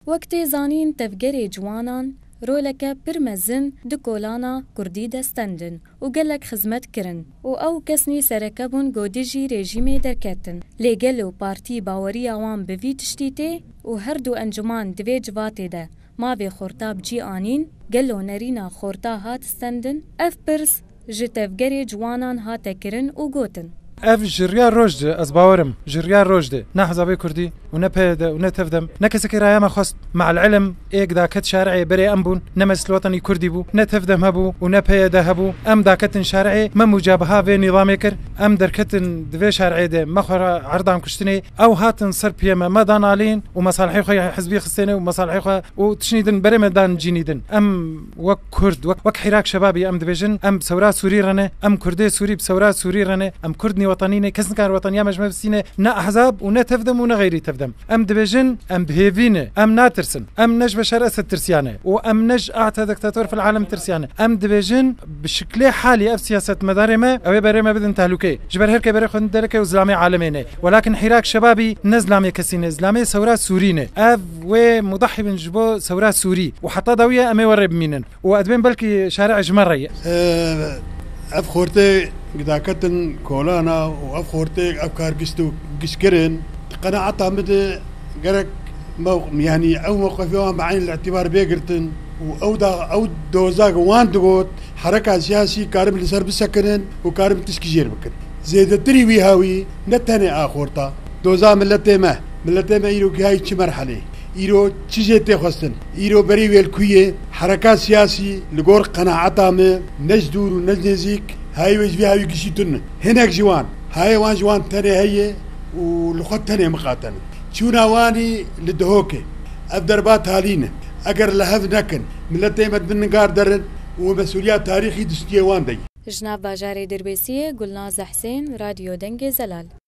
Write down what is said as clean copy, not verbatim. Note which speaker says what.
Speaker 1: وقتی زانین تفگری جوانان رولکه پرمزن دو کولانا کردی دستندن و گلک خزمت کرن و او کسنی سرکبون گودیجی رژیمی درکتن لگل و پارتی باوری آوان بوی تشتیته و هر دو انجمان دوی جواته ده ماوی خورتاب جی آنین گلو نرینا خورتا هات استندن اف پرس جتفگری جوانان هات کرن و گوتن
Speaker 2: اف جريار روجد از باورم جريار روجد نحزابي كردي ونبهد ونتفدم نكسك رايما خست مع العلم ايك داكت شارعي بري امبون نمس الوطني كردي بو نتفدم هبو ونبهد هبو ام داكتن شارعي ما مجابها في نظام كر ام دركتن دفي شارعي ده مخر عرضام كشتني او هاتن صربيما ما دانالين ومصالحي خو حزبي خصيني ومصالحي خو وتشنيدن بري مدان جينيدن ام وك كرد وك حراك شبابي ام دبيجن ام ثورات سوري رنه ام كردي سوري بثورات سوري رنه ام كردني وطنينه كسن كان وطنيا مجمع بسينه نا احزاب ونتفدم ونغيري تفدم ام دبيجن ام بهيفينه ام ناترسن ام نج بشر اسد ترسيانه وام نج اعتى دكتاتور في العالم ترسيانه ام دبيجن بشكل حالي اف سياسه مدارمه او بريمه بدن تهلكه جبر هركه بري خن دركه وزلامي عالمينه ولكن حراك شبابي نزلامي كسينه زلامي ثورات سورينه اف ومضحي بنجبو ثورات سوري وحتى ضويه ام يورب مينن وادبين بلكي شارع جمري
Speaker 3: اف خورتي قداكتن كولانا واف خورتي افكار قستو قشكرن قناعتها مدى قرك يعني او موقف يوم بعين الاعتبار بيقرتن او دوزاق وان دقوت حركة سياسي كارم اللي صار بسكنن وكارم تسكجير بكن زيد تري هاوي نتاني اخورتا دوزا ملتي ما يرو هاي تش مرحله يرو تشيتي خصن يرو بري ويل كويه حركات سياسي لغور قناعتها نجدور ونجنزيك هاي وجه فيها يقشيتن هناك جوان هاي وان جوان تاني هي ولخط تاني مقاتن شونا واني لدهوكي الدربات هالينا اقر لهف نكن ملتي مد من نقار درن ومسؤوليات تاريخي دستيه وان دي
Speaker 1: جناب باجاري دربيسية قلناز حسين راديو دنگي زلال